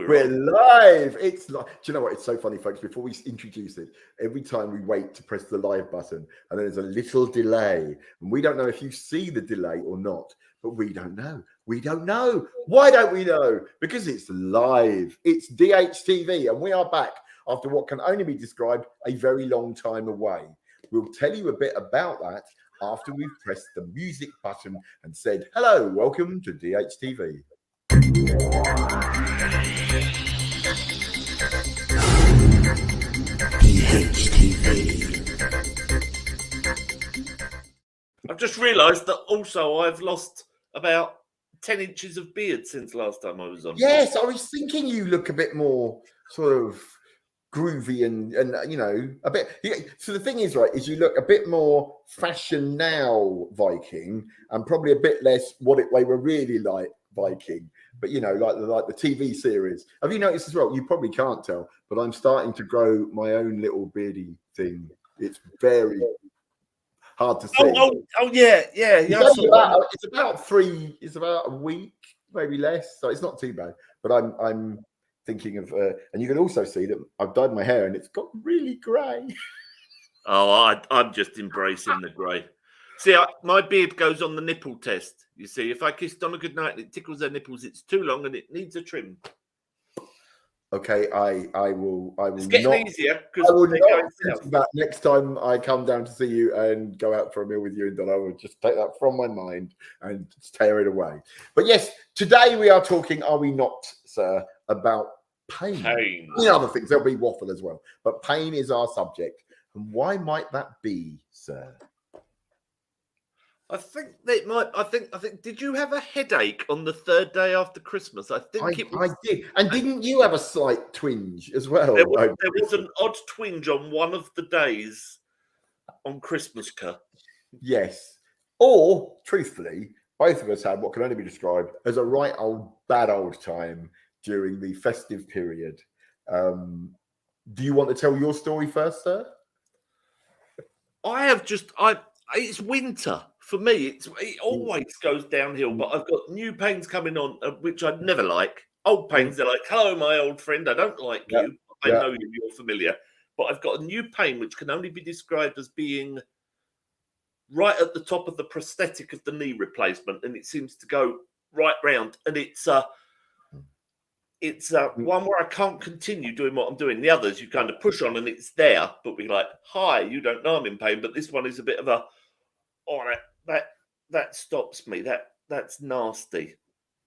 We're live. It's like, do you know what? It's so funny, folks. Before we introduce it, every time we wait to press the live button, and there's a little delay, and we don't know if you see the delay or not. But we don't know. We don't know. Why don't we know? Because it's live. It's DHTV, and we are back after what can only be described a very long time away. We'll tell you a bit about that after we've pressed the music button and said, hello, welcome to DHTV. I've just realised that also I've lost about 10 inches of beard since last time I was on. Yes, I was thinking you look a bit more sort of groovy and you know, a bit. So the thing is, right, is you look a bit more fashion now Viking and probably a bit less what they were really like Viking. But you know, like the TV series. Have you noticed as well? You probably can't tell, but I'm starting to grow my own little beardy thing. It's very hard to see. Yeah. It's about a week, maybe less. So it's not too bad. But I'm thinking of, and you can also see that I've dyed my hair and it's got really grey. I'm just embracing the grey. See, my beard goes on the nipple test. You see, if I kissed on a good night and it tickles their nipples, it's too long and it needs a trim. Okay, I will. It's getting easier because I will not think that next time I come down to see you and go out for a meal with you and Don. I will just take that from my mind and tear it away. But yes, today we are talking, are we not, sir, about pain. The other things, there'll be waffle as well. But pain is our subject. And why might that be, sir? I think they might. I think. Did you have a headache on the third day after Christmas? I did. And didn't you have a slight twinge as well? There was an odd twinge on one of the days on Christmas, Yes. Or, truthfully, both of us had what can only be described as a right bad old time during the festive period. Do you want to tell your story first, sir? It's winter. For me, it always goes downhill, but I've got new pains coming on, which I'd never like. Old pains, they're like, hello, my old friend, I don't like you. I know you, you're familiar. But I've got a new pain, which can only be described as being right at the top of the prosthetic of the knee replacement, and it seems to go right round. And it's one where I can't continue doing what I'm doing. The others, you kind of push on and it's there, but we're like, hi, you don't know I'm in pain. But this one is a bit of a, all right, that stops me. That's nasty.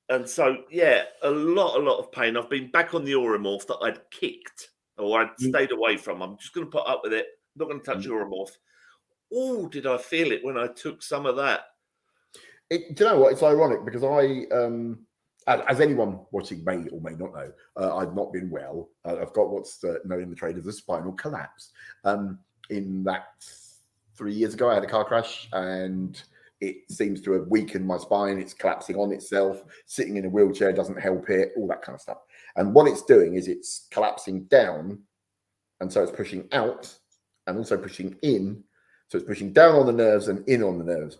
And so, yeah, a lot of pain. I've been back on the Oromorph that I'd kicked or I'd stayed away from. I'm just going to put up with it. I'm not going to touch the Oromorph. Oh, did I feel it when I took some of that? Do you know what? It's ironic because as anyone watching may or may not know, I've not been well. I've got what's known in the trade as a spinal collapse. In that 3 years ago, I had a car crash and it seems to have weakened my spine. It's collapsing on itself. Sitting in a wheelchair doesn't help it, all that kind of stuff. And what it's doing is it's collapsing down. And so it's pushing out and also pushing in. So it's pushing down on the nerves and in on the nerves.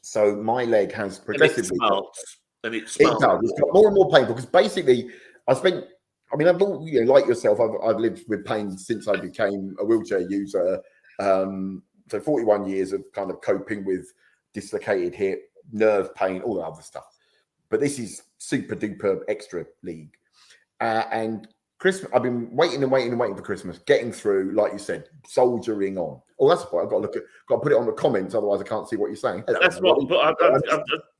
So my leg has progressively... And it does. It's got more and more painful because basically I've like yourself, I've lived with pain since I became a wheelchair user. So 41 years of kind of coping with dislocated hip, nerve pain, all that other stuff. But this is super duper extra league. And Christmas, I've been waiting for Christmas, getting through, like you said, soldiering on. Oh, that's the point. Got to put it on the comments, otherwise I can't see what you're saying. That's what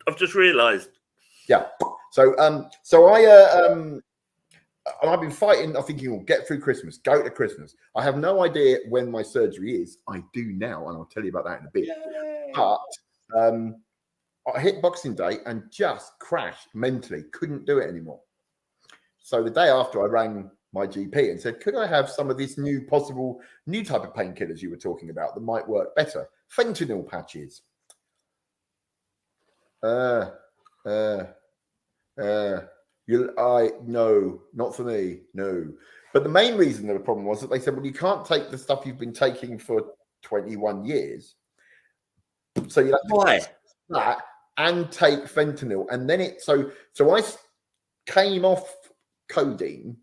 I've just realised. Yeah. So I've been fighting. I'm thinking, we'll get through Christmas, go to Christmas. I have no idea when my surgery is. I do now, and I'll tell you about that in a bit. Yay. But I hit Boxing Day and just crashed mentally. Couldn't do it anymore. So the day after, I rang my GP and said, could I have some of this new type of painkillers you were talking about that might work better? Fentanyl patches. No, not for me. No. But the main reason the problem was that they said, well, you can't take the stuff you've been taking for 21 years. So you have to take that and take fentanyl. And then so I came off codeine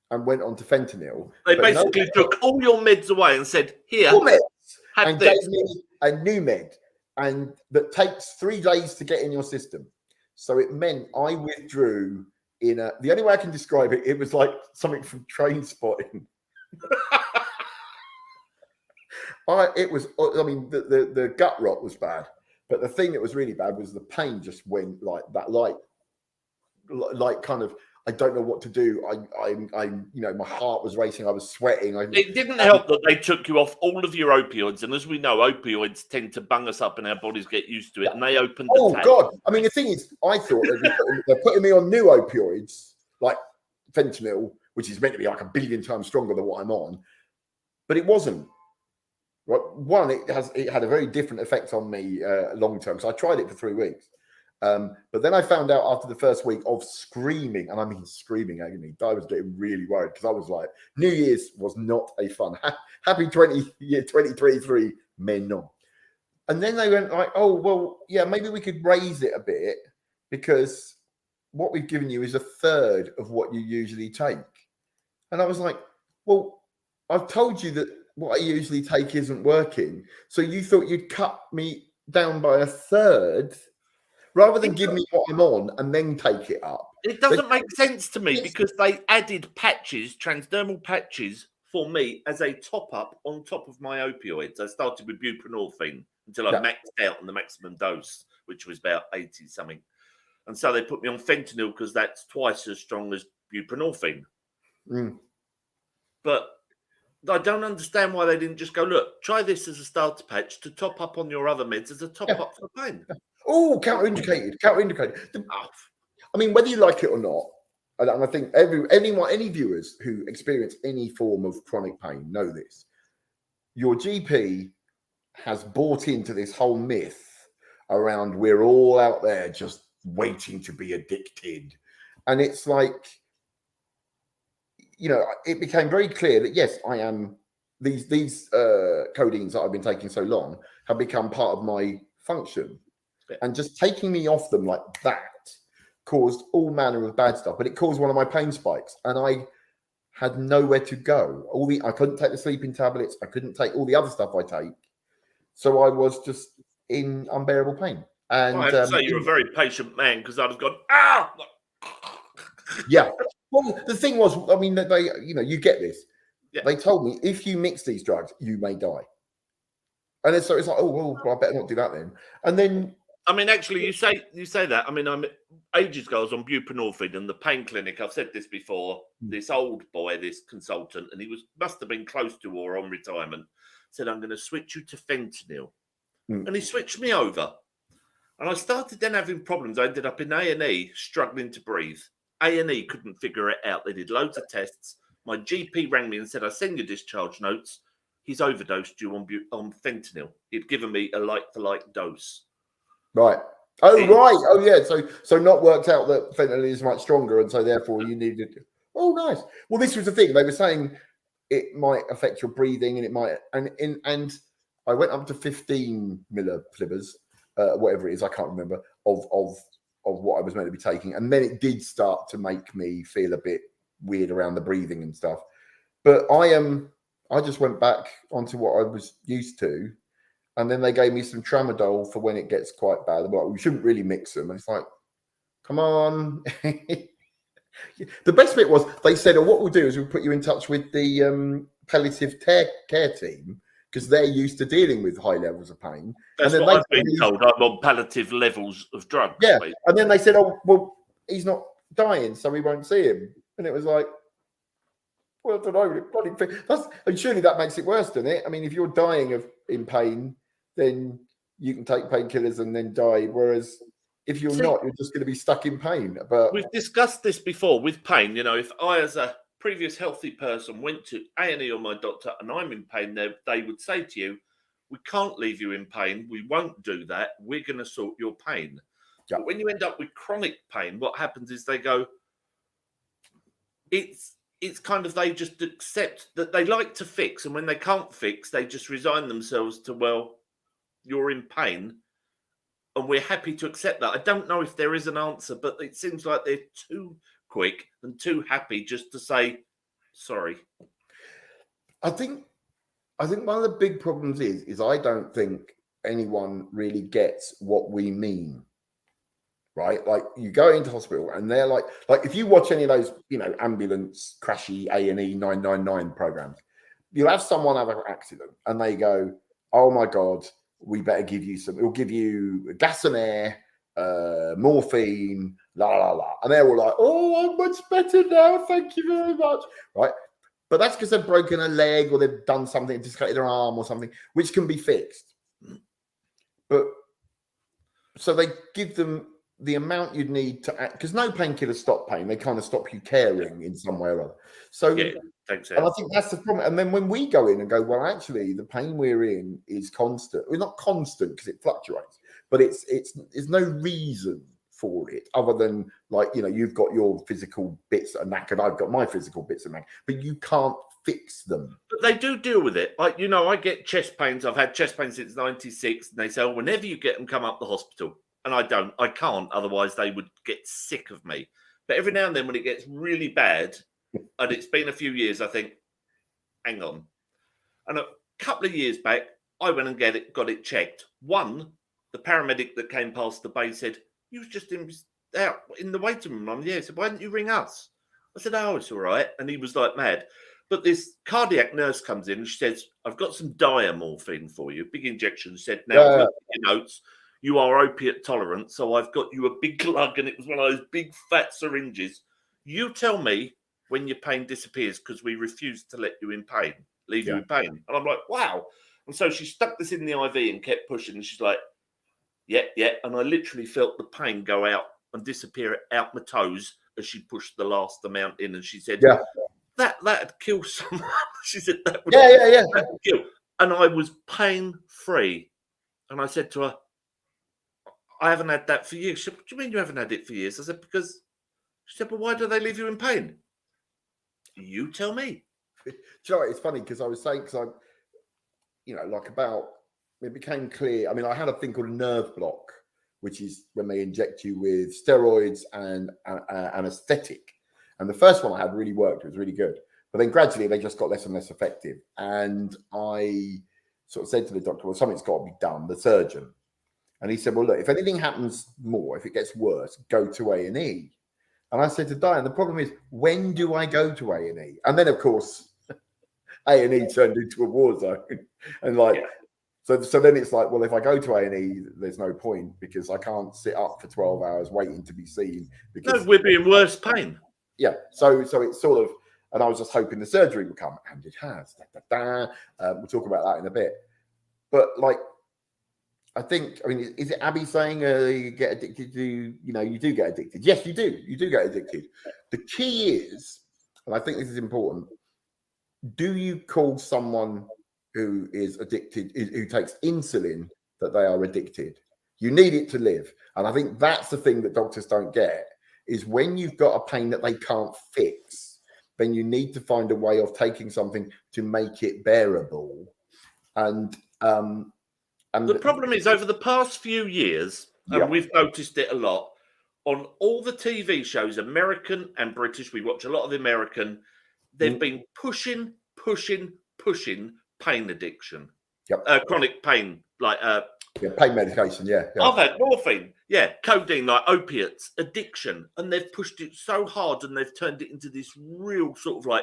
and went on to fentanyl. They But no basically took all your meds away and said, "Here, meds have and this." gave me a new med, and that takes 3 days to get in your system. So it meant I withdrew in a. The only way I can describe it, it was like something from Train Spotting. It was. I mean, the gut rot was bad, but the thing that was really bad was the pain just went like that, like kind of. I don't know what to do. My heart was racing. I was sweating. It didn't help that they took you off all of your opioids, and as we know, opioids tend to bung us up, and our bodies get used to it. And they opened. God! I mean, the thing is, I thought they're putting me on new opioids like fentanyl, which is meant to be like 1 billion times stronger than what I'm on, but it wasn't. Right? One, it had a very different effect on me long term. So I tried it for 3 weeks. But then I found out after the first week of screaming, and I mean screaming agony, I was getting really worried because I was like, New Year's was not a fun. Happy 2023, mais non. And then they went like, oh, well, yeah, maybe we could raise it a bit because what we've given you is 1/3 of what you usually take. And I was like, well, I've told you that what I usually take isn't working. So you thought you'd cut me down by 1/3 rather than give me what I'm on and then take it up. It doesn't make sense to me because they added patches, transdermal patches, for me as a top-up on top of my opioids. I started with buprenorphine until I maxed out on the maximum dose, which was about 80-something. And so they put me on fentanyl because that's twice as strong as buprenorphine. Mm. But I don't understand why they didn't just go, look, try this as a starter patch to top up on your other meds as a top-up for pain. Oh, counterindicated. I mean, whether you like it or not, and I think any viewers who experience any form of chronic pain know this. Your GP has bought into this whole myth around we're all out there just waiting to be addicted. And it's like, it became very clear that, yes, I am, these codeines that I've been taking so long have become part of my function. And just taking me off them like that caused all manner of bad stuff. But it caused one of my pain spikes, and I had nowhere to go. I couldn't take the sleeping tablets. I couldn't take all the other stuff I take. So I was just in unbearable pain. And I have to say, you're a very patient man because I'd have gone, ah! Yeah. Well, the thing was, I mean, they, you get this. Yeah. They told me if you mix these drugs, you may die. And then, so it's like, oh, well, I better not do that then. And then, I mean, actually, you say that. I mean, I'm ages ago, I was on buprenorphine in the pain clinic. I've said this before. This old boy, this consultant, and he must have been close to or on retirement, said, I'm going to switch you to fentanyl. And he switched me over. And I started then having problems. I ended up in A&E struggling to breathe. A&E couldn't figure it out. They did loads of tests. My GP rang me and said, I send you discharge notes. He's overdosed you on fentanyl. He'd given me a like-for-like dose. Right. Oh, right. Oh, yeah. So not worked out that fentanyl is much stronger, and so therefore you needed. Oh, nice. Well, this was the thing. They were saying it might affect your breathing, and it might. And I went up to 15 millifibers, whatever it is. I can't remember of what I was meant to be taking, and then it did start to make me feel a bit weird around the breathing and stuff. But I just went back onto what I was used to. And then they gave me some tramadol for when it gets quite bad. Like, we shouldn't really mix them. And it's like, come on. The best bit was they said, oh, what we'll do is we'll put you in touch with the palliative care team because they're used to dealing with high levels of pain. That's and then what I've been told. I'm on palliative levels of drugs. Yeah. Basically. And then they said, oh, well, he's not dying, so we won't see him. And it was like, well, I don't know. And surely that makes it worse, doesn't it? I mean, if you're dying in pain, then you can take painkillers and then die. Whereas if you're not, you're just going to be stuck in pain. But we've discussed this before with pain. If I, as a previous healthy person, went to A&E or my doctor and I'm in pain, they would say to you, we can't leave you in pain. We won't do that. We're going to sort your pain. Yeah. But when you end up with chronic pain, what happens is they go, it's kind of, they just accept that they like to fix. And when they can't fix, they just resign themselves to, well, you're in pain and we're happy to accept that. I don't know if there is an answer, but it seems like they're two quick and too happy just to say sorry. I think one of the big problems is I don't think anyone really gets what we mean. Right, like you go into hospital and they're like if you watch any of those, ambulance crashy A&E 999 programs, you'll have someone have an accident and they go, "Oh my God, we better give you some. We'll give you gas and air, morphine, la la la," and they're all like, "Oh, I'm much better now, thank you very much." Right, but that's because they've broken a leg or they've done something, dislocated their arm or something, which can be fixed. But so they give them the amount you'd need to act, because no painkillers stop pain. They kind of stop you caring in some way or other. So, Yeah, thanks. and I think that's the problem. And then when we go in and go, well, actually, the pain we're in is constant. Well, not constant because it fluctuates, but there's no reason for it other than you've got your physical bits that are knackered. I've got my physical bits that are knackered, but you can't fix them. But they do deal with it. Like, I get chest pains. I've had chest pains since 96. And they say, "Oh, whenever you get them, come up the hospital." And I can't. Otherwise, they would get sick of me. But every now and then when it gets really bad, and it's been a few years, I think, hang on. And a couple of years back, I went and got it checked. One, the paramedic that came past the bay said, "You was just out in the waiting room." I'm, "Yeah." He said, "Why didn't you ring us?" I said, "Oh, it's all right." And he was like mad. But this cardiac nurse comes in and she says, "I've got some diamorphine for you." Big injection. She said, "Now, I've looked at your notes. You are opiate tolerant, so I've got you a big lug," and it was one of those big fat syringes. "You tell me when your pain disappears, because we refuse to let you in pain, leave you in pain." And I'm like, wow. And so she stuck this in the IV and kept pushing. And she's like, "Yeah, yeah." And I literally felt the pain go out and disappear out my toes as she pushed the last amount in. And she said, that'd kill someone. She said that would kill. And I was pain free. And I said to her, "I haven't had that for years." She said, "What do you mean you haven't had it for years?" I said, "Because," she said, "but why do they leave you in pain?" You tell me. Do you know what? It's funny because I was saying, it became clear. I mean, I had a thing called a nerve block, which is when they inject you with steroids and anesthetic. And the first one I had really worked. It was really good. But then gradually they just got less and less effective. And I sort of said to the doctor, "Well, something's got to be done," the surgeon. And he said, "Well, look, if anything happens more, if it gets worse, go to A&E. And I said to Diane, the problem is, when do I go to A&E? And then, of course, A&E turned into a war zone. And so then it's like, well, if I go to A&E, there's no point because I can't sit up for 12 hours waiting to be seen. Because, no, we'd be in worse pain. Yeah. So it's sort of, and I was just hoping the surgery would come, and it has. We'll talk about that in a bit. But I mean, is it Abby saying you get addicted to, you do get addicted? Yes, you do. You do get addicted. The key is, and I think this is important, do you call someone who is addicted, who takes insulin, that they are addicted? You need it to live. And I think that's the thing that doctors don't get, is when you've got a pain that they can't fix, then you need to find a way of taking something to make it bearable. And the problem is, over the past few years, and we've noticed it a lot, on all the TV shows, American and British, we watch a lot of the American, they've been pushing pain addiction. Chronic pain, pain medication, I've had morphine, codeine, like opiates, addiction, and they've pushed it so hard and they've turned it into this real sort of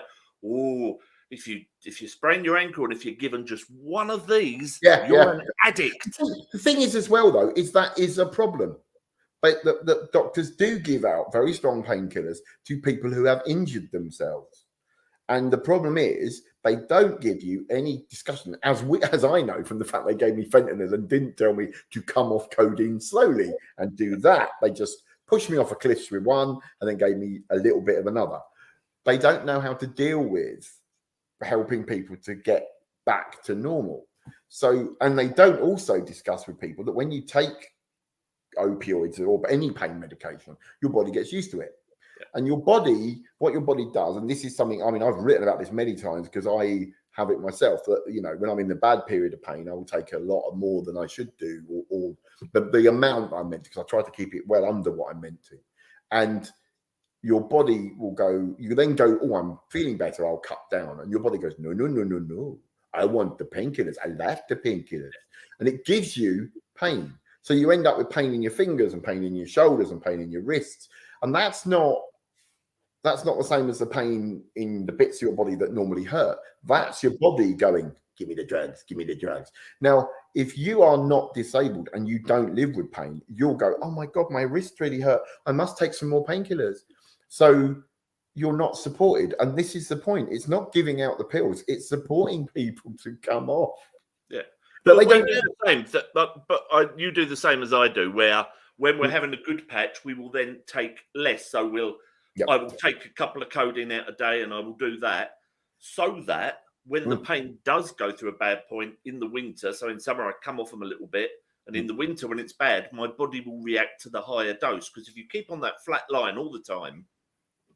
if you sprain your ankle and if you're given just one of these, you're an addict. The thing is, as well, though, is that is a problem. But the doctors do give out very strong painkillers to people who have injured themselves. And the problem is they don't give you any discussion, as I know from the fact they gave me fentanyl and didn't tell me to come off codeine slowly and do that. They just pushed me off a cliff with one and then gave me a little bit of another. They don't know how to deal with helping people to get back to normal. So, and they don't also discuss with people that when you take opioids or any pain medication, your body gets used to it. And your body, what your body does, and this is something, I mean, I've written about this many times because I have it myself, that, when I'm in the bad period of pain, I will take a lot more than I should do, or the amount I'm meant to, because I try to keep it well under what I'm meant to. And your body will go, you then go, oh, I'm feeling better, I'll cut down. And your body goes, no, no, no, no, no. I want the painkillers. I like the painkillers. And it gives you pain. So you end up with pain in your fingers and pain in your shoulders and pain in your wrists. And that's not the same as the pain in the bits of your body that normally hurt. That's your body going, give me the drugs, give me the drugs. Now, if you are not disabled and you don't live with pain, you'll go, oh my God, my wrist really hurt. I must take some more painkillers. So you're not supported. And this is the point. It's not giving out the pills. It's supporting people to come off. Yeah. But we they don't do the same. You do the same as I do, where when we're having a good patch, we will then take less. So I will take a couple of codeine out a day and I will do that so that when the pain does go through a bad point in the winter, so in summer I come off them a little bit, and in the winter when it's bad, my body will react to the higher dose. Because if you keep on that flat line all the time,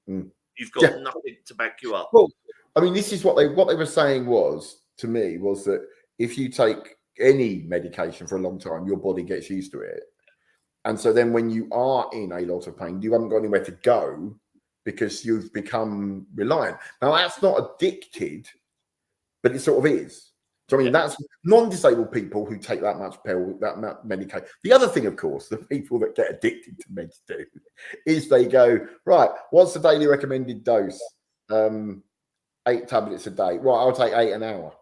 you've got nothing to back you up. Well, I mean, this is what they were saying to me was that if you take any medication for a long time, your body gets used to it. And so then when you are in a lot of pain, you haven't got anywhere to go because you've become reliant. Now, that's not addicted, but it sort of is. So, I mean, that's non-disabled people who take that much pill, that much medication. The other thing, of course, the people that get addicted to meds do is they go, right, what's the daily recommended dose? 8 tablets a day. Right, I'll take 8 an hour.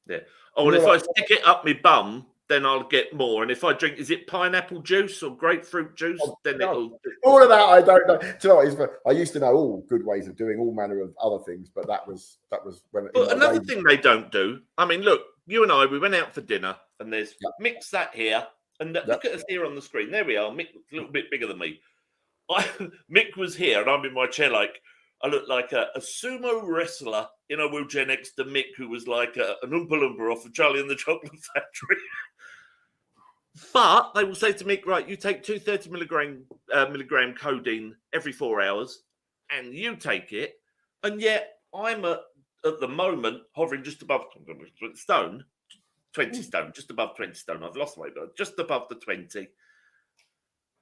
Yeah. Oh, and if I stick it up my bum, then I'll get more. And if I drink, is it pineapple juice or grapefruit juice? Then it'll... All of that, I don't know. Do you know what? I used to know all good ways of doing all manner of other things, but that was when. But another thing they don't do. I mean, look, you and I, we went out for dinner, and there's Mick sat here, and look at us here on the screen. There we are. Mick, a little bit bigger than me. Mick was here, and I'm in my chair like. I look like a sumo wrestler in a wheelchair next to Mick, who was like an Oompa Loompa off of Charlie and the Chocolate Factory. But they will say to Mick, right, you take 230 milligram codeine every 4 hours, and you take it. And yet I'm at the moment hovering just above 20 stone, just above 20 stone. I've lost weight, but just above the 20.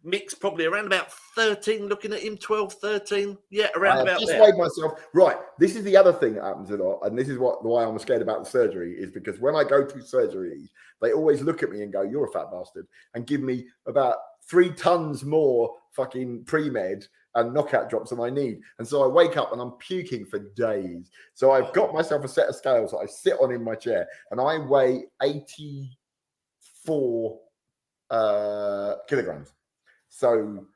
Mick's probably around about 13, looking at him, 12, 13. Yeah, around about just there. Weighed myself. Right. This is the other thing that happens a lot. And this is why I'm scared about the surgery, is because when I go to surgery, they always look at me and go, you're a fat bastard, and give me about 3 tons more fucking pre-med and knockout drops than I need. And so I wake up and I'm puking for days. So I've got myself a set of scales that I sit on in my chair, and I weigh 84 kilograms. So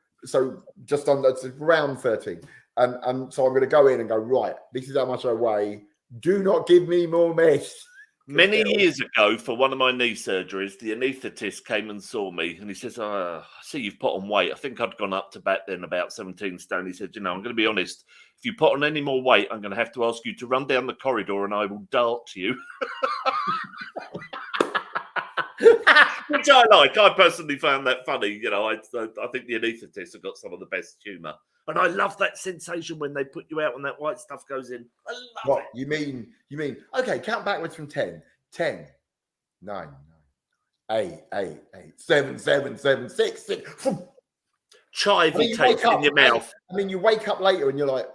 just under, it's around 13. And so I'm going to go in and go, right, this is how much I weigh. Do not give me more meds. Many years ago, for one of my knee surgeries, the anaesthetist came and saw me, and he says, I see you've put on weight. I think I'd gone up to back then about 17 stone. He said, I'm going to be honest. If you put on any more weight, I'm going to have to ask you to run down the corridor and I will dart you. Which I like. I personally found that funny. I think the anaesthetists have got some of the best humour. And I love that sensation when they put you out and that white stuff goes in. I love it. You mean, okay, count backwards from 10. 10, 9, 8, 7, 7, 7, 6, 6. Chive will take in your mouth. I mean, you wake up later and you're like,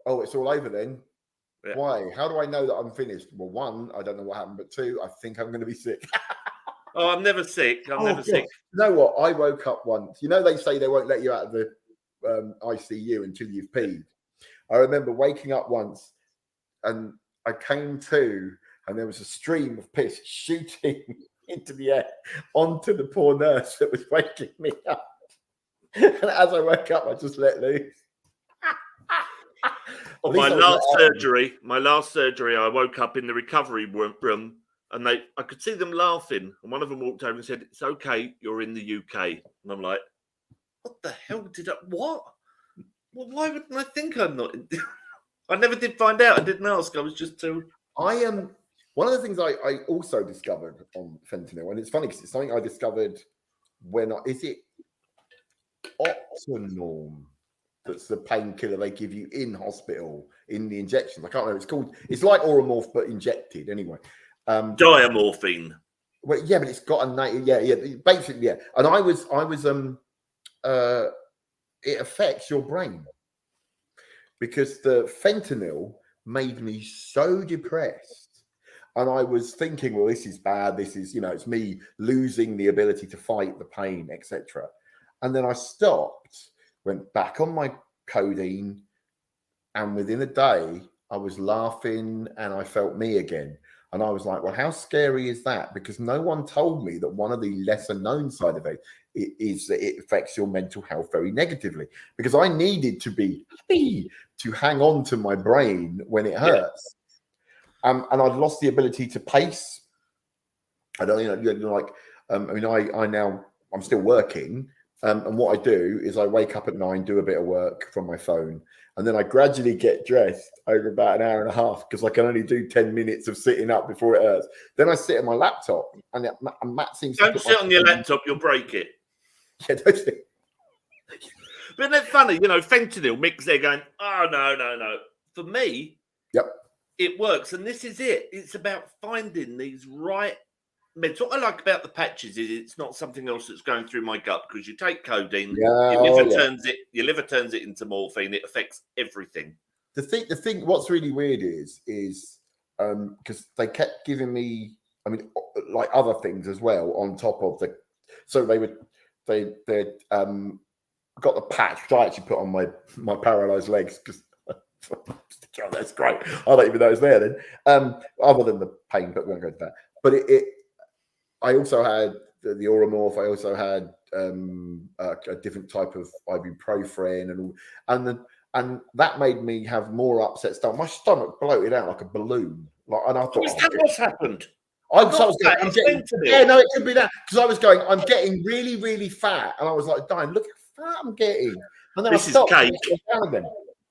oh, it's all over then. Yeah. Why? How do I know that I'm finished? Well, 1, I don't know what happened, but 2, I think I'm going to be sick. Oh, I'm never sick. I'm never sick. You know what? I woke up once. They say they won't let you out of the ICU until you've peed. I remember waking up once and I came to, and there was a stream of piss shooting into the air onto the poor nurse that was waking me up. And as I woke up, I just let loose. My last surgery, I woke up in the recovery room, and I could see them laughing. And one of them walked over and said, "It's okay, you're in the UK." And I'm like, "What the hell what? Well, why wouldn't I think I'm not?" I never did find out. I didn't ask. I was just too. I am. One of the things I also discovered on fentanyl, and it's funny because it's something I discovered is it Octanorm? That's the painkiller they give you in hospital in the injections. I can't remember. It's called. It's like Oromorph but injected anyway. Diamorphine. Well, yeah, but it's got a name. Yeah, basically, yeah. And I was it affects your brain, because the fentanyl made me so depressed. And I was thinking, well, this is bad. This is, it's me losing the ability to fight the pain, etc. And then I stopped, went back on my codeine, and within a day, I was laughing and I felt me again. And I was like, well, how scary is that? Because no one told me that one of the lesser known side effects is that it affects your mental health very negatively. Because I needed to be happy to hang on to my brain when it hurts. And I'd lost the ability to pace. I don't, I'm still working. And what I do is I wake up at 9, do a bit of work from my phone, and then I gradually get dressed over about an hour and a half, because I can only do 10 minutes of sitting up before it hurts. Then I sit at my laptop, and Matt seems to... Don't sit on your phone. laptop, you'll break it. Yeah, don't sit. But isn't that funny? Fentanyl, Mik there going, oh, no. For me, it works. And this is it. It's about finding these right meds. What I like about the patches is it's not something else that's going through my gut, because you take codeine, your liver turns it into morphine. It affects everything. The thing, what's really weird is because they kept giving me, like other things as well on top of so they got the patch, which I actually put on my paralyzed legs, because oh, that's great. I don't even know it's there then. Other than the pain, but we won't go into that. But I also had the Oromorph. I also had a different type of ibuprofen and that made me have more upset stomach. My stomach bloated out like a balloon. And I thought, is that what's happened? It could be that, because I was going, I'm getting really, really fat, and I was like, dying. Look how fat I'm getting. And then this is cake.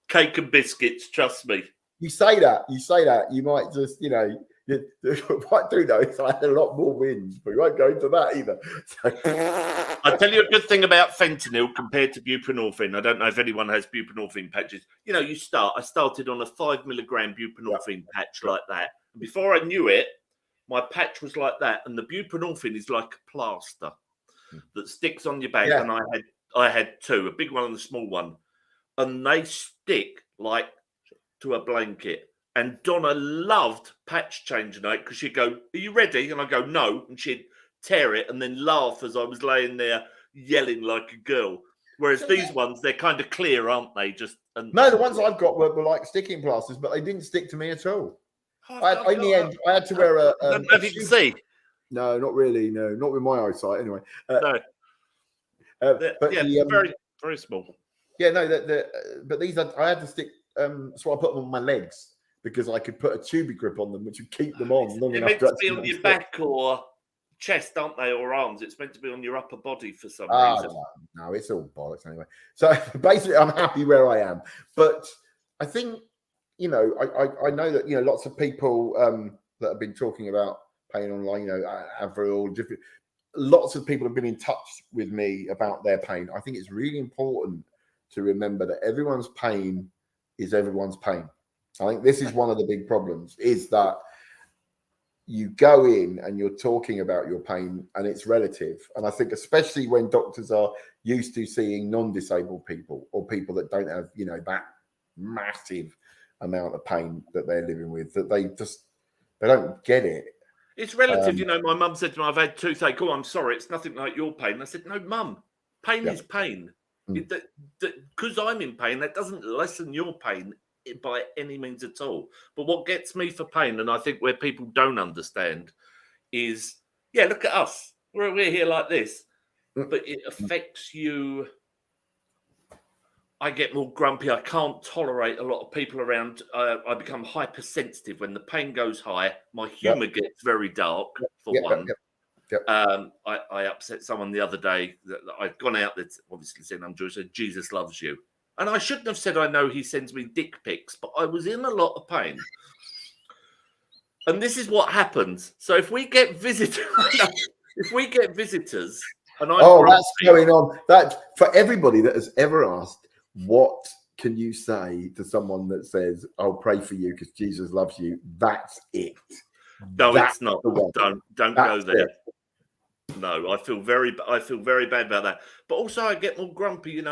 Cake and biscuits. Trust me. You say that. You might just, you might do that. I had a lot more wins, but we won't go into that either. So. I'll tell you a good thing about fentanyl compared to buprenorphine. I don't know if anyone has buprenorphine patches. I started on a 5 milligram buprenorphine patch like that. Before I knew it, my patch was like that, and the buprenorphine is like a plaster that sticks on your back. Yeah. And I had two, a big one and a small one, and they stick like to a blanket. And Donna loved patch changing it, because she'd go, "Are you ready?" And I go, "No," and she'd tear it and then laugh as I was laying there yelling like a girl. Whereas these ones, they're kind of clear, aren't they? No, the ones I've got were like sticking plasters, but they didn't stick to me at all. In the end, I had to wear a. I don't know if you can see. No, not really. No, not with my eyesight. Anyway. No. But yeah, very, very small. Yeah, no. But these I had to stick. So I put them on my legs, because I could put a tubey grip on them, which would keep them on long enough. They're meant to be on your back or chest, aren't they, or arms? It's meant to be on your upper body for some reason. No, it's all bollocks anyway. So basically, I'm happy where I am. But I think, I know that, lots of people that have been talking about pain online, Avril, different. Lots of people have been in touch with me about their pain. I think it's really important to remember that everyone's pain is everyone's pain. I think this is one of the big problems, is that you go in and you're talking about your pain and it's relative. And I think especially when doctors are used to seeing non-disabled people or people that don't have, that massive amount of pain that they're living with, that they don't get it. It's relative. My mum said to me, "I've had toothache." "Oh, I'm sorry, it's nothing like your pain." I said, "No, mum, pain is pain. Because I'm in pain, that doesn't lessen your pain by any means at all." But what gets me for pain, and I think where people don't understand, is, look at us. We're here like this, but it affects you. I get more grumpy. I can't tolerate a lot of people around. I become hypersensitive when the pain goes high. My humour gets very dark, for one. I upset someone the other day that I'd gone out that's obviously said, "I'm Jewish," said, "Jesus loves you." And I shouldn't have said, "I know he sends me dick pics," but I was in a lot of pain. And this is what happens. So if we get visitors, and that's going on. That for everybody that has ever asked, what can you say to someone that says, "I'll pray for you because Jesus loves you"? That's it. No, it's not. Don't go there. No, I feel very bad about that. But also, I get more grumpy.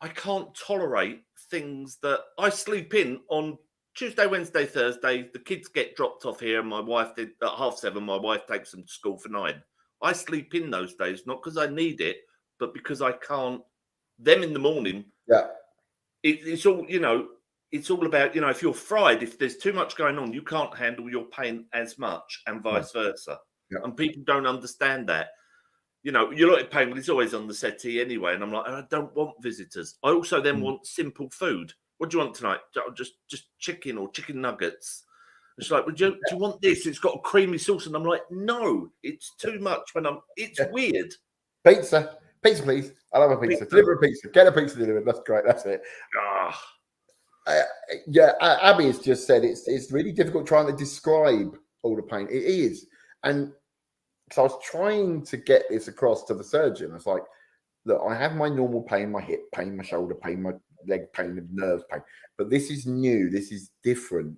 I can't tolerate things that I sleep in on Tuesday, Wednesday, Thursday. The kids get dropped off here, and my wife did at 7:30. My wife takes them to school for 9. I sleep in those days, not because I need it, but because I can't. Them in the morning. Yeah. It's all, it's all about, if you're fried, if there's too much going on, you can't handle your pain as much, and vice versa. Yeah. And people don't understand that. You're not in pain, but it's always on the settee anyway. And I'm like, I don't want visitors. I also then want simple food. What do you want tonight? Just chicken or chicken nuggets. It's like, do you want this? It's got a creamy sauce. And I'm like, no, it's too much it's weird. Pizza, please. I love a pizza. Deliver a pizza. Get a pizza delivered. That's great. That's it. Abby has just said it's really difficult trying to describe all the pain. It is. And so I was trying to get this across to the surgeon. It's like, look, I have my normal pain, my hip pain, my shoulder pain, my leg pain, and nerve pain. But this is new. This is different.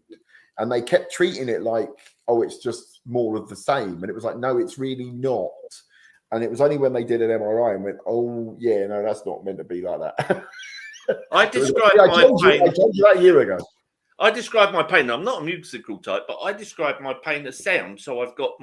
And they kept treating it like, oh, it's just more of the same. And it was like, no, it's really not. And it was only when they did an MRI and went, oh, yeah, no, that's not meant to be like that. I described my pain. I told you that a year ago. I described my pain. I'm not a musical type, but I described my pain as sound. So I've got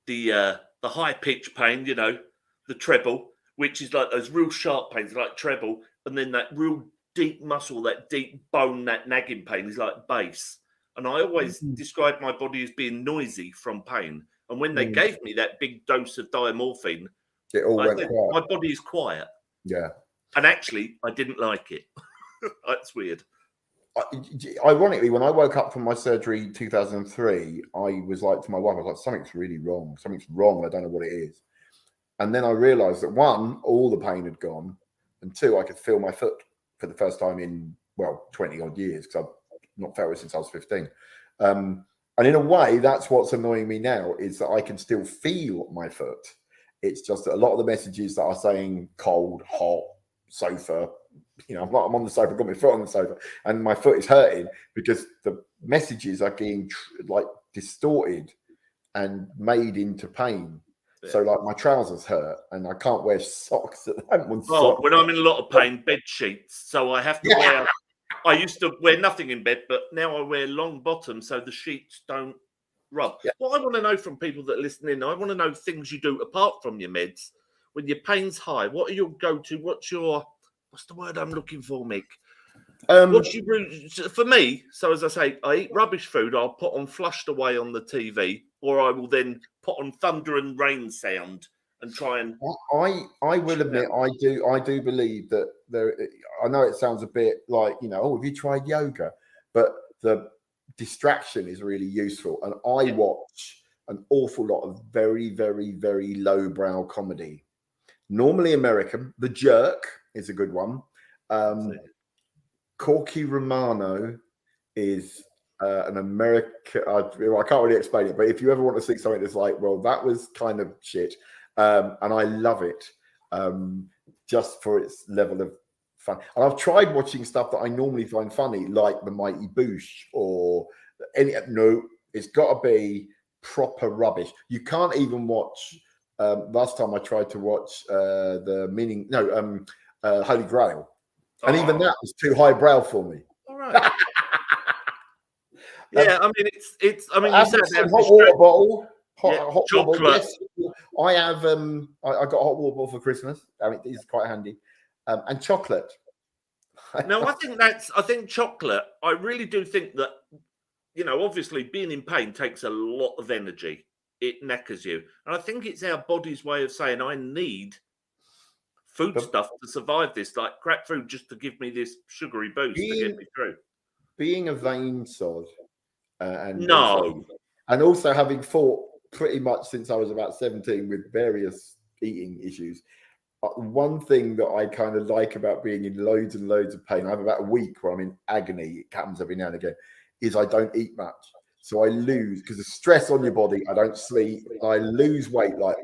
the high pitch pain, the treble, which is like those real sharp pains, like treble, and then that real deep muscle, that deep bone, that nagging pain is like bass. And I always describe my body as being noisy from pain. And when they gave me that big dose of diamorphine, it all went quiet. My body is quiet. Yeah. And actually, I didn't like it. That's weird. Ironically, when I woke up from my surgery in 2003, I was like to my wife, I was like, something's really wrong. Something's wrong. I don't know what it is. And then I realized that 1, all the pain had gone. And 2, I could feel my foot for the first time in, 20 odd years, because I've not felt it since I was 15. And in a way, that's what's annoying me now, is that I can still feel my foot. It's just that a lot of the messages that are saying cold, hot, sofa, I'm on the sofa, I've got my foot on the sofa, and my foot is hurting because the messages are being distorted and made into pain. Yeah. So, like, my trousers hurt, and I can't wear socks at the moment. When I'm in a lot of pain, bed sheets. So I have to wear. I used to wear nothing in bed, but now I wear long bottoms so the sheets don't rub. Yeah. What I want to know from people that are listening, I want to know things you do apart from your meds. When your pain's high, what are your go-to? What's the word I'm looking for, Mick? What's your for me? So as I say, I eat rubbish food. I'll put on Flushed Away on the TV, or I will then put on thunder and rain sound and try and. I will admit, I do believe that there. I know it sounds a bit like, have you tried yoga? But the distraction is really useful, and I watch an awful lot of very, very, very lowbrow comedy. Normally American. The Jerk is a good one. Corky Romano is an American. I can't really explain it, but if you ever want to see something that's like, well, that was kind of shit, and I love it just for its level of fun. And I've tried watching stuff that I normally find funny, like The Mighty Boosh or any. No, it's got to be proper rubbish. You can't even watch. Last time I tried to watch Holy Grail. And even that was too highbrow for me. All right. Yeah, I mean, it's. I mean, you said hot water bottle, hot chocolate. Bottle. Yes, I have. I got a hot water bottle for Christmas. I mean, it's quite handy. And chocolate. No, I think chocolate. I really do think that. Obviously, being in pain takes a lot of energy. It knackers you, and I think it's our body's way of saying, I need food stuff to survive this, like crap food, just to give me this sugary boost to get me through. Being a vain sod, and also having fought pretty much since I was about 17 with various eating issues. One thing that I kind of like about being in loads and loads of pain, I have about a week where I'm in agony. It happens every now and again. Is I don't eat much, so I lose because of stress on your body. I don't sleep. I lose weight like.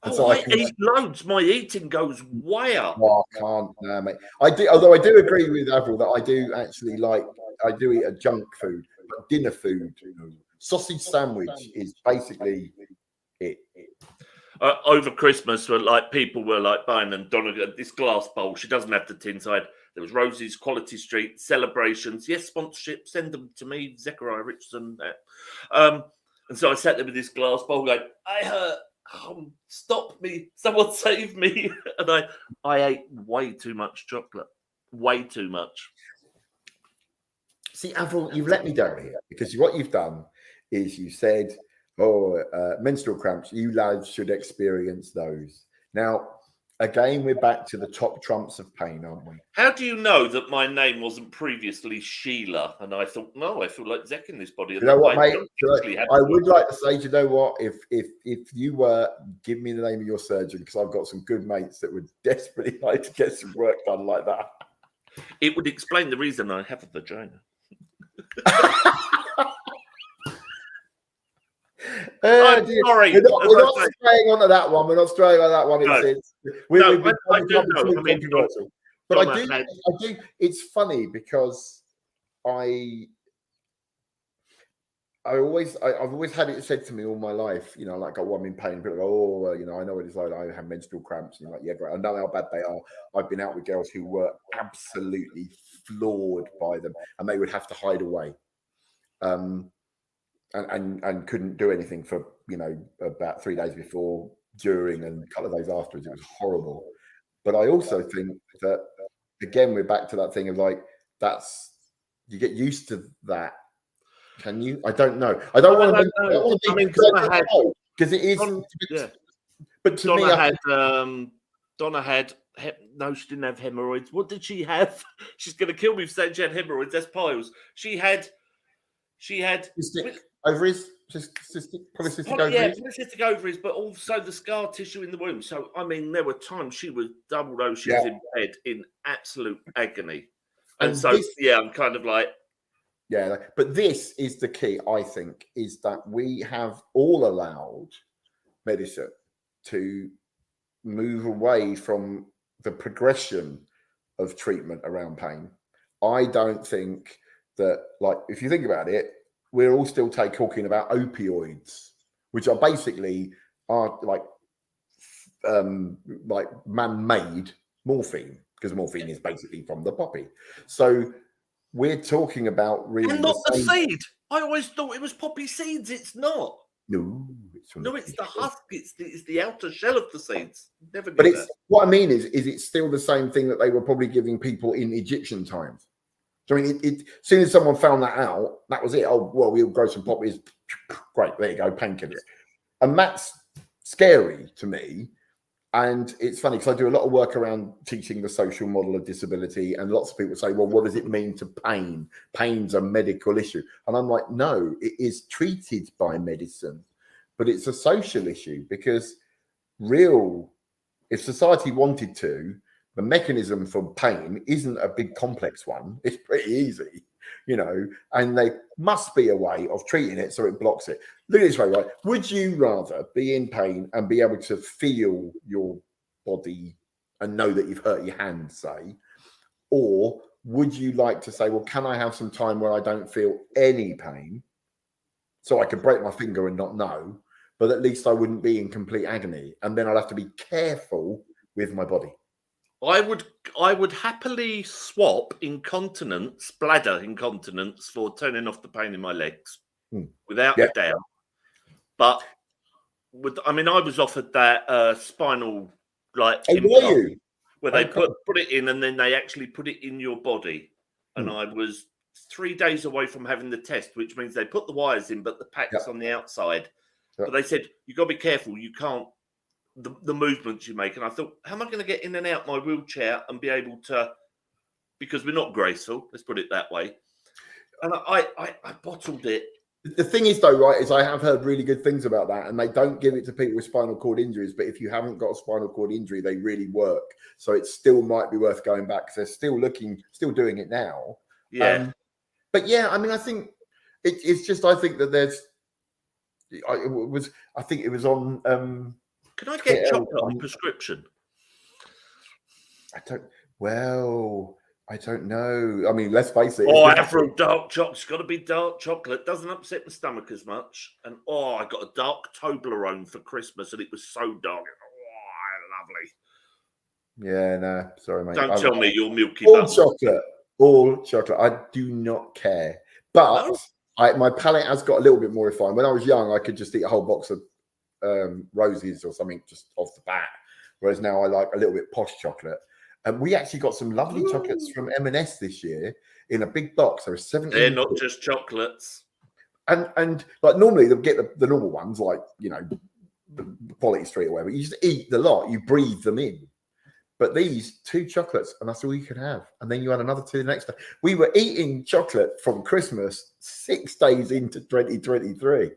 I eat loads. My eating goes way up. Oh, I can't, mate. I do, although I do agree with Avril that I do actually I do eat a junk food, but dinner food. Sausage sandwich is basically it. over Christmas, people were like buying and Donna this glass bowl. She doesn't have the tin side. There was Rosie's Quality Street celebrations. Yes, sponsorship. Send them to me, Zechariah Richardson. And so I sat there with this glass bowl, going, "I hurt. Stop me! Someone save me!" And I ate way too much chocolate. Way too much. See, Avril, you've let me down here because what you've done is you said, menstrual cramps, you lads should experience those. Now, again, we're back to the top trumps of pain, aren't we? How do you know that my name wasn't previously Sheila? And I thought, no, I feel like Zec in this body. You know what, mate? I would like to say, do you know what? If you were, give me the name of your surgeon, because I've got some good mates that would desperately like to get some work done like that. It would explain the reason I have a vagina. I'm sorry. We're not straying onto that one. We're not straying on that one. No. I do know. I mean, but I do. It's funny because I've always had it said to me all my life, you know, like, I'm in pain. People go, you know, I know what it's like. I have menstrual cramps. And you're like, yeah, great. I know how bad they are. I've been out with girls who were absolutely floored by them, and they would have to hide away, and couldn't do anything for, you know, about 3 days before, during, and a couple of days afterwards. It was horrible. But I also think that, again, we're back to that thing of like, you get used to that. Can you? I don't know. I don't want to be because it is. Yeah. But to Donna had no, she didn't have hemorrhoids. What did she have? She's going to kill me for saying she had hemorrhoids. That's piles. She had cystic ovaries. Polycystic ovaries. Yeah, polycystic ovaries, but also the scar tissue in the womb. So I mean, there were times she was double dose. She was in bed in absolute agony, and so I'm kind of like. Yeah, but this is the key, I think, is that we have all allowed medicine to move away from the progression of treatment around pain. I don't think that, like, if you think about it, we're all still talking about opioids, which are basically like man-made morphine, because morphine is basically from the poppy. So we're talking about really and not the seed. I always thought it was poppy seeds. It's not. No, it's the husk. It's the outer shell of the seeds. Never. But it's what I mean is it's still the same thing that they were probably giving people in Egyptian times. So I mean, as soon as someone found that out, that was it. Oh well, we'll grow some poppies. Great, there you go, painkillers. And that's scary to me. And it's funny because I do a lot of work around teaching the social model of disability, and lots of people say, well, what does it mean to pain? Pain's a medical issue. And I'm like, no, it is treated by medicine, but it's a social issue, because if society wanted to, the mechanism for pain isn't a big complex one. It's pretty easy, you know, and there must be a way of treating it so it blocks it. Look at this way, right? Would you rather be in pain and be able to feel your body and know that you've hurt your hand, say, or would you like to say, well, can I have some time where I don't feel any pain so I could break my finger and not know, but at least I wouldn't be in complete agony, and then I'd have to be careful with my body? I would happily swap bladder incontinence, for turning off the pain in my legs, without a doubt. But I was offered that spinal implant, where they put it in, and then they actually put it in your body. And I was 3 days away from having the test, which means they put the wires in, but the pack's on the outside. But they said, you've got to be careful. You can't. The movements you make, and I thought, how am I going to get in and out my wheelchair and be able to? Because we're not graceful, let's put it that way. And I bottled it. The thing is, though, right, is I have heard really good things about that, and they don't give it to people with spinal cord injuries. But if you haven't got a spinal cord injury, they really work. So it still might be worth going back, because they're still doing it now. Yeah. But yeah, I mean, I think it's just, I think that I think it was on. Can I get chocolate on prescription? I don't. Well, I don't know. I mean, let's face it. Oh, Afro dark chocolate. It's got to be dark chocolate. Doesn't upset my stomach as much. And I got a dark Toblerone for Christmas, and it was so dark. Lovely. Yeah, no, sorry, mate. Don't tell me you're Milky all Button. chocolate. All chocolate. I do not care. But my palate has got a little bit more refined. When I was young, I could just eat a whole box of roses or something just off the bat. Whereas now I like a little bit posh chocolate. And we actually got some lovely chocolates from M&S this year in a big box. There were 17. They're not just chocolates. And like normally they'll get the normal ones, like, you know, the Quality Street or whatever. You just eat the lot. You breathe them in. But these 2 chocolates, and that's all you could have. And then you had another 2 the next day. We were eating chocolate from Christmas 6 days into 2023.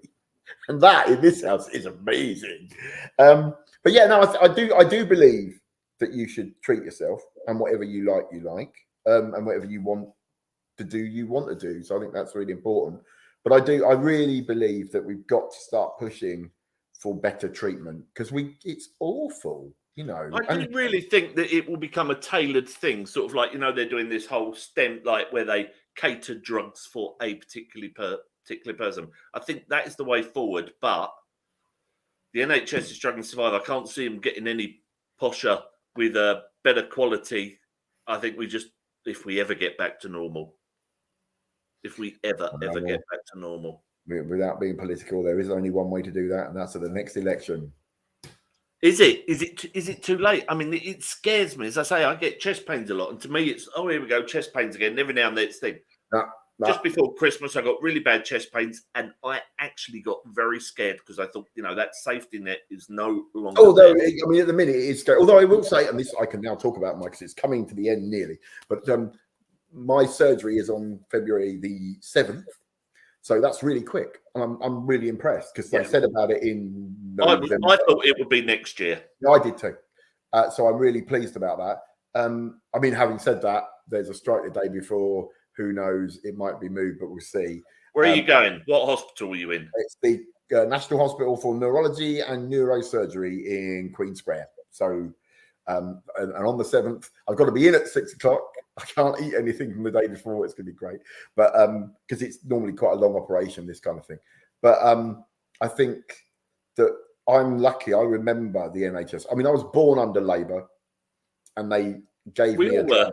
And that in this house is amazing. But yeah, no, I do believe that you should treat yourself, and whatever you like, and whatever you want to do. So I think that's really important. But I really believe that we've got to start pushing for better treatment, because it's awful. You know, I do really think that it will become a tailored thing, sort of like, you know, they're doing this whole STEM, like where they cater drugs for a particular person. I think that is the way forward, but the NHS is struggling to survive. I can't see them getting any posher with a better quality. I think if we ever get back to normal, get back to normal. Without being political, there is only one way to do that, and that's at the next election. Is it too late? I mean, it scares me. As I say, I get chest pains a lot, and to me, it's here we go, chest pains again. Every now and then, it's thing. Just before Christmas, I got really bad chest pains, and I actually got very scared because I thought, you know, that safety net is no longer. Although, I mean, at the minute it's scary. Although I will say, and this I can now talk about, Mike, because it's coming to the end nearly. But my surgery is on February the 7th. So that's really quick. And I'm really impressed, because they said about it in November. I thought it would be next year. Yeah, I did too. So I'm really pleased about that. I mean, having said that, there's a strike the day before. Who knows? It might be moved, but we'll see. Where are you going? What hospital are you in? It's the National Hospital for Neurology and Neurosurgery in Queen Square. So, and on the 7th, I've got to be in at 6 o'clock. I can't eat anything from the day before. It's going to be great. But because it's normally quite a long operation, this kind of thing. But I think that I'm lucky. I remember the NHS. I mean, I was born under Labour, and they gave me a drug.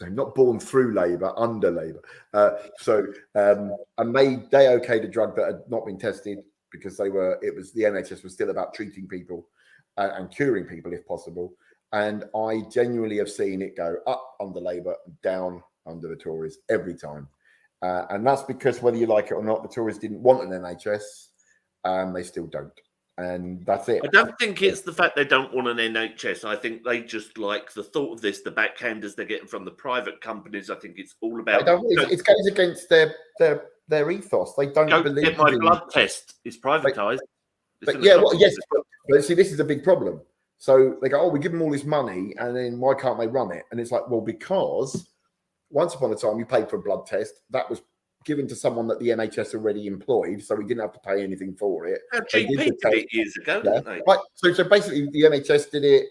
I'm not born through Labour, under Labour. And they okayed a drug that had not been tested, because the NHS was still about treating people and curing people if possible. And I genuinely have seen it go up under Labour, down under the Tories every time. And that's because, whether you like it or not, the Tories didn't want an NHS, and they still don't. And that's it. I don't think it's the fact they don't want an NHS. I think they just like the thought of this, the backhanders they're getting from the private companies. I think it's all about. It goes against their ethos. They don't believe. Get my blood test is privatised. Yes, but see, this is a big problem. So they go, we give them all this money, and then why can't they run it? And it's like, well, because once upon a time you paid for a blood test that was given to someone that the NHS already employed, so we didn't have to pay anything for it. GP did it years ago, didn't they? Right. So basically, the NHS did it,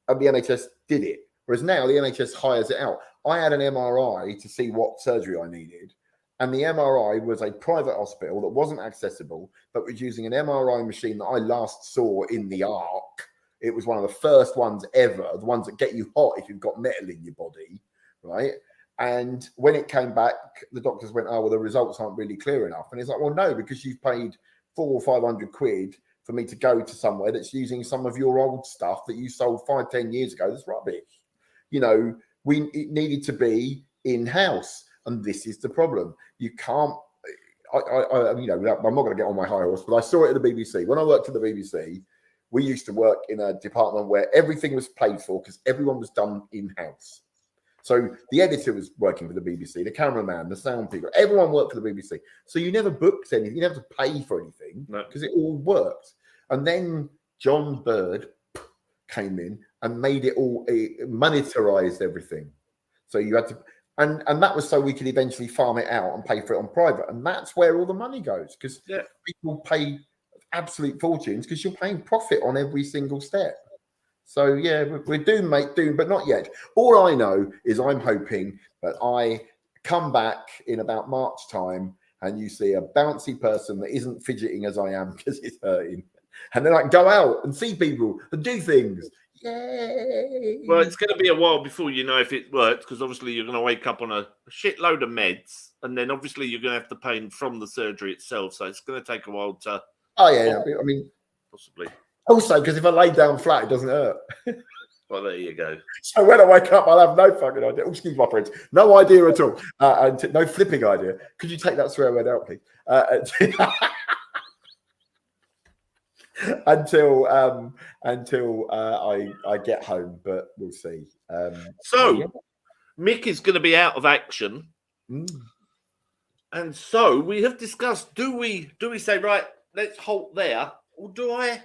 and the NHS did it. Whereas now the NHS hires it out. I had an MRI to see what surgery I needed, and the MRI was a private hospital that wasn't accessible, but was using an MRI machine that I last saw in the Ark. It was one of the first ones ever, the ones that get you hot if you've got metal in your body, right? And when it came back, the doctors went, the results aren't really clear enough. And it's like, well, no, because you've paid 400 or 500 quid for me to go to somewhere that's using some of your old stuff that you sold 5-10 years ago. That's rubbish. You know, it needed to be in-house. And this is the problem. You can't, I'm not going to get on my high horse, but I saw it at the BBC. When I worked at the BBC, we used to work in a department where everything was paid for because everyone was done in-house. So the editor was working for the BBC, the cameraman, the sound people, everyone worked for the BBC. So you never booked anything, you never had to pay for anything because it all worked. And then John Bird came in and made it all, monetarized everything. So you had to, and that was so we could eventually farm it out and pay for it on private. And that's where all the money goes, because people pay absolute fortunes because you're paying profit on every single step. So yeah, we're doom, mate, doom, but not yet. All I know is I'm hoping that I come back in about March time and you see a bouncy person that isn't fidgeting as I am because it's hurting. And then I can go out and see people and do things. Yay! Well, it's going to be a while before you know if it works, because obviously you're going to wake up on a shitload of meds, and then obviously you're going to have the pain from the surgery itself. So it's going to take a while to. Oh yeah, I mean, possibly. Also, because if I lay down flat, it doesn't hurt. Well, there you go. So when I wake up, I'll have no fucking idea. Oh, excuse my friends, no idea at all, and no flipping idea. Could you take that swear word out, please? Until I get home, but we'll see. Mik is going to be out of action, and so we have discussed: do we say, right, let's halt there, or do I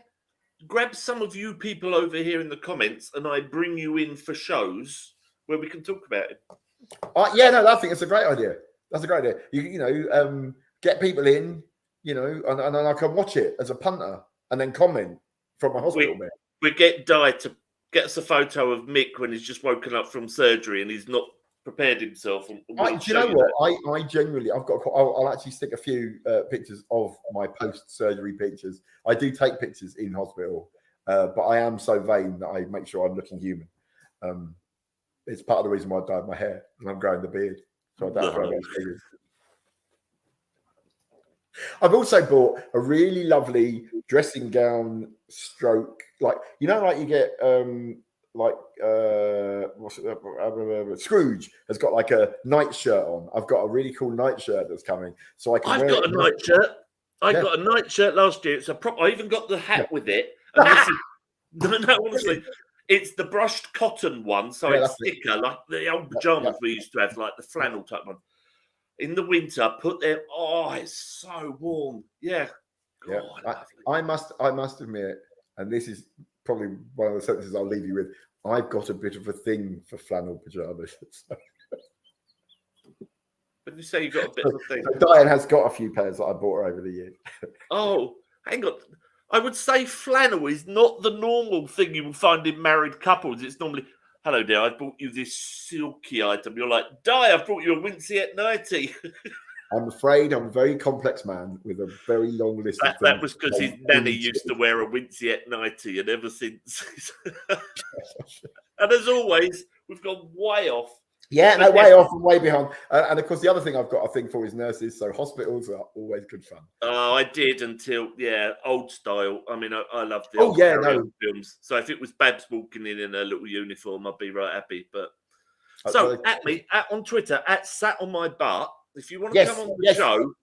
grab some of you people over here in the comments and I bring you in for shows where we can talk about it? I think it's a great idea. That's a great idea. You know, get people in, you know, and then I can watch it as a punter and then comment from my hospital bed. We get Di to get us a photo of Mik when he's just woken up from surgery and he's not prepared himself. Do you know what? I genuinely, I'll actually stick a few pictures of my post-surgery pictures. I do take pictures in hospital, but I am so vain that I make sure I'm looking human. It's part of the reason why I dyed my hair and I'm growing the beard. So I don't have those. I've also bought a really lovely dressing gown stroke, like, you know, like you get Scrooge has got like a night shirt on. I've got a really cool night shirt that's coming, so I can. I've got a night shirt. I got a night shirt last year. It's a prop. I even got the hat with it. And this is, no, honestly, it's the brushed cotton one, so it's thicker, like the old pajamas we used to have, like the flannel type one. In the winter, put them. Oh, it's so warm. Yeah. God, I must admit, and this is probably one of the sentences I'll leave you with. I've got a bit of a thing for flannel pajamas. But you say you got a bit of a thing. Diane has got a few pairs that I bought her over the years. Oh, hang on. I would say flannel is not the normal thing you will find in married couples. It's normally, hello dear, I bought you this silky item. You're like, Di, I've brought you a Wincey nightie. I'm afraid I'm a very complex man with a very long list of things. That was because his nanny used to wear a Wincey nightie, and ever since. And as always, we've gone way off. Yeah, no, way off and way behind. And of course, the other thing I've got a thing for is nurses. So hospitals are always good fun. Oh, I did until, old style. I mean, I love the old films. So if it was Babs walking in a little uniform, I'd be right happy. But so at me on Twitter @sat on my butt. If you want to come on the show,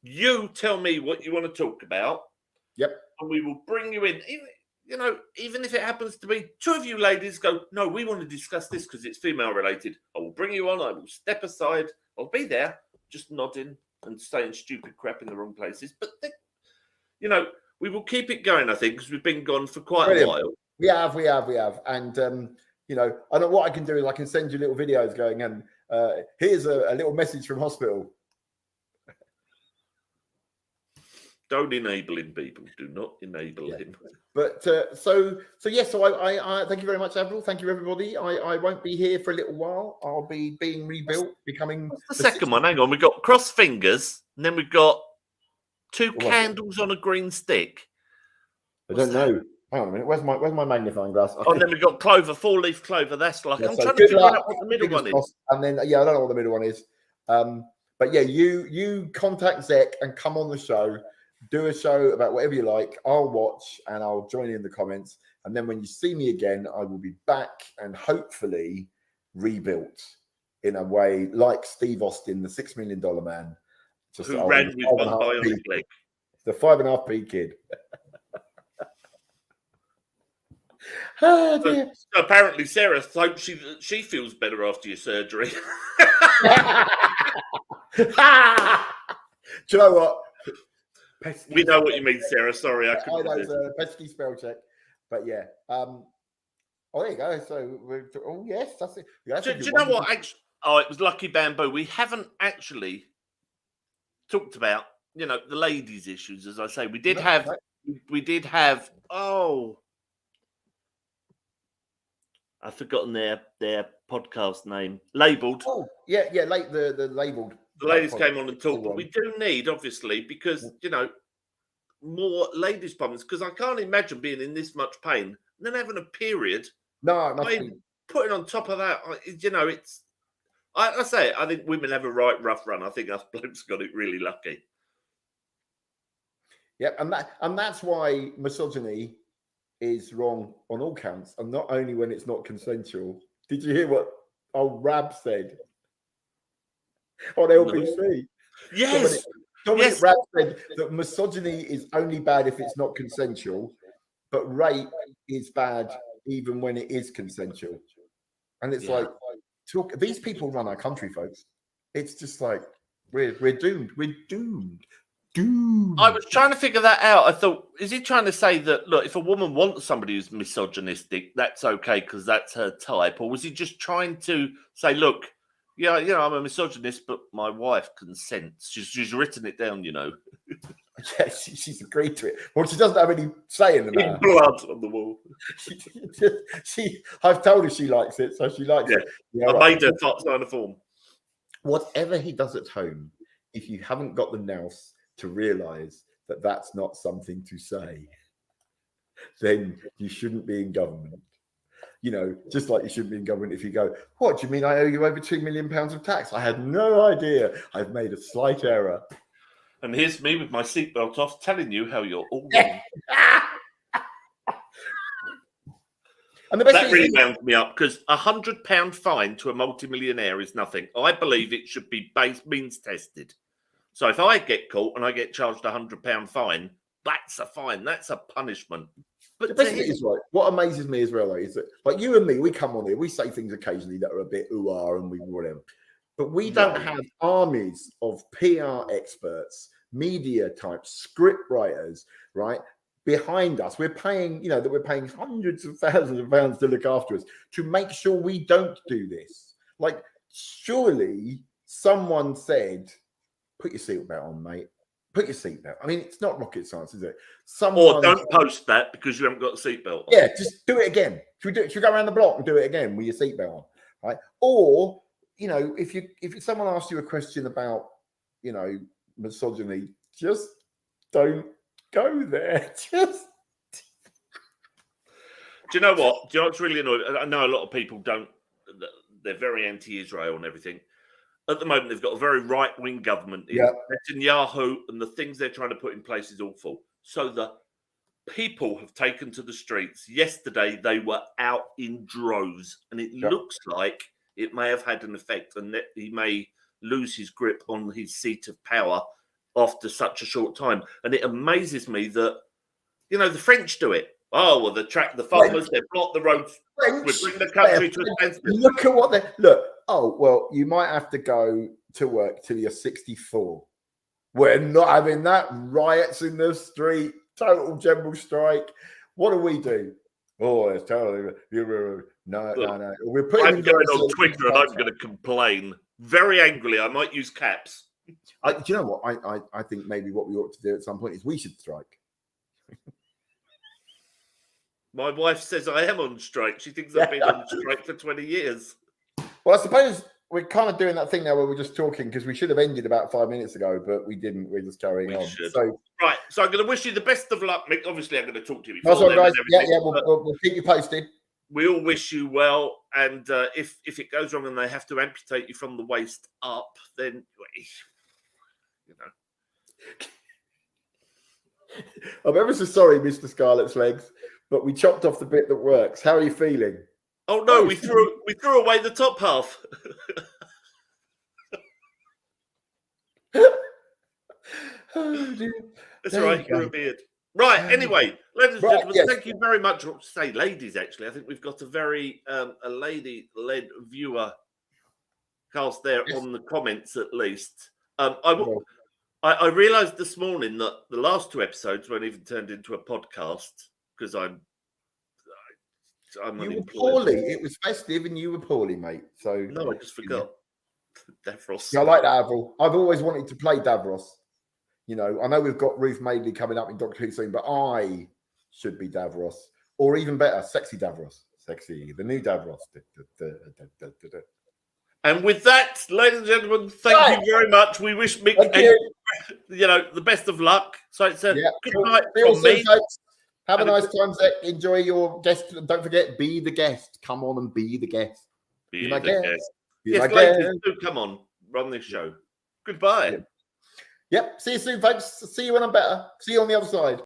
you tell me what you want to talk about. Yep. And we will bring you in. Even if it happens to be two of you ladies go, no, we want to discuss this because it's female related. I will bring you on. I will step aside. I'll be there, just nodding and saying stupid crap in the wrong places. But, we will keep it going, I think, because we've been gone for quite a while. We have. And, I know what I can do is I can send you little videos going, and here's a little message from hospital. Don't enable him, people. Do not enable him. But so I thank you very much, Avril. Thank you, everybody. I won't be here for a little while. I'll be being rebuilt, becoming. What's the second one? Hang on. We've got cross fingers, and then we've got two candles on a green stick. I don't know. Hang on a minute. Where's my magnifying glass? Oh, and then we've got clover, 4-leaf clover. That's like I'm trying to figure out what the middle one is. And then I don't know what the middle one is. But yeah, you contact Zec and come on the show. Do a show about whatever you like. I'll watch and I'll join in the comments. And then when you see me again, I will be back and hopefully rebuilt in a way like Steve Austin, the $6 Million Man. Who ran with one bionic leg. The 5.5p kid. Oh, dear. So apparently Sarah hopes she feels better after your surgery. Do you know what? Pesky. We know what you mean, Sarah. Sorry, I couldn't. I know it's a pesky spell check, but yeah. Oh, there you go. So, yes, that's it. Do you know what? Actually, it was Lucky Bamboo. We haven't actually talked about, the ladies' issues. As I say, we did have. I've forgotten their podcast name. Labelled. Oh, yeah, late the labelled. The ladies came on and talked, but we do need, obviously, because, more ladies' problems, because I can't imagine being in this much pain and then having a period. No, putting on top of that, it's. I say, I think women have a right rough run. I think us blokes got it really lucky. Yeah, and that's why misogyny is wrong on all counts, and not only when it's not consensual. Did you hear what old Rab said on LBC? No. Yes. Dominic Raab said that misogyny is only bad if it's not consensual, but rape is bad even when it is consensual. And it's like, these people run our country, folks. It's just like we're doomed. We're doomed. I was trying to figure that out. I thought, is he trying to say that, look, if a woman wants somebody who's misogynistic, that's okay because that's her type? Or was he just trying to say, look, yeah, I'm a misogynist, but my wife consents. She's written it down, Yeah, she's agreed to it. Well, she doesn't have any say in the matter. Blood on the wall. I've told her she likes it, so she likes it. I made her sign a form. Whatever he does at home, if you haven't got the nous to realise that that's not something to say, then you shouldn't be in government. Just like you shouldn't be in government if you go, what, do you mean I owe you over £2 million of tax? I had no idea. I've made a slight error. And here's me with my seatbelt off telling you how you're all wrong. And that really rounds me up because £100 fine to a multimillionaire is nothing. I believe it should be means tested. So if I get caught and I get charged £100 fine, that's a fine. That's a punishment. But is right. What amazes me as well is that, like you and me, we come on here, we say things occasionally that are a bit ooh-ah and we whatever. But we don't have armies of PR experts, media types, script writers, right, behind us. We're paying, that we're paying hundreds of thousands of pounds to look after us to make sure we don't do this. Like, surely someone said, put your seatbelt on, mate. Put your seatbelt. I mean, it's not rocket science, is it? Or don't post that because you haven't got a seatbelt on. Yeah, just do it again. Should we go around the block and do it again with your seatbelt on, right? Or, if someone asks you a question about, misogyny, just don't go there. Just. Do you know what? Do you know what's really annoying? I know a lot of people don't. They're very anti-Israel and everything. At the moment, they've got a very right-wing government. Netanyahu and the things they're trying to put in place is awful. So the people have taken to the streets. Yesterday, they were out in droves, and it looks like it may have had an effect, and that he may lose his grip on his seat of power after such a short time. And it amazes me that, the French do it. Oh, well, the farmers, they block the roads. We bring the country to a standstill. Look at what they look. Oh, well, you might have to go to work till you're 64. We're not having that. Riots in the street, total general strike. What do? Oh, it's totally no. We're putting. I'm going on Twitter and I'm going to complain very angrily. I might use caps. Do you know what? I think maybe what we ought to do at some point is we should strike. My wife says I am on strike. She thinks I've been on strike for 20 years. Well, I suppose we're kind of doing that thing now where we're just talking because we should have ended about 5 minutes ago, but we didn't. We're just carrying on. So, right. So I'm going to wish you the best of luck, Mick. Obviously, I'm going to talk to you before. That's all, guys. We'll keep you posted. We all wish you well. And if it goes wrong and they have to amputate you from the waist up, then, I'm ever so sorry, Mr. Scarlet's legs, but we chopped off the bit that works. How are you feeling? Oh no, we threw away the top half. Oh, dear. That's right, you grew a beard. Right, anyway, ladies and gentlemen, thank you very much. I say ladies, actually. I think we've got a very a lady-led viewer cast there on the comments, at least. I realised this morning that the last two episodes weren't even turned into a podcast because I'm you were poorly. It was festive and you were poorly, mate. So no, I just forgot. Davros. Yeah, I like that, Avril. I've always wanted to play Davros. I know we've got Ruth Madeley coming up in Doctor Who soon, but I should be Davros. Or even better, sexy Davros. Sexy. The new Davros. And with that, ladies and gentlemen, thank you very much. We wish Mik the best of luck. So it's a good night from me. Folks. Have a nice time, Zec. Enjoy your guest. Don't forget, be the guest. Come on and be the guest. Be my guest. Yes, ladies, do come on. Run this show. Goodbye. Yep. See you soon, folks. See you when I'm better. See you on the other side.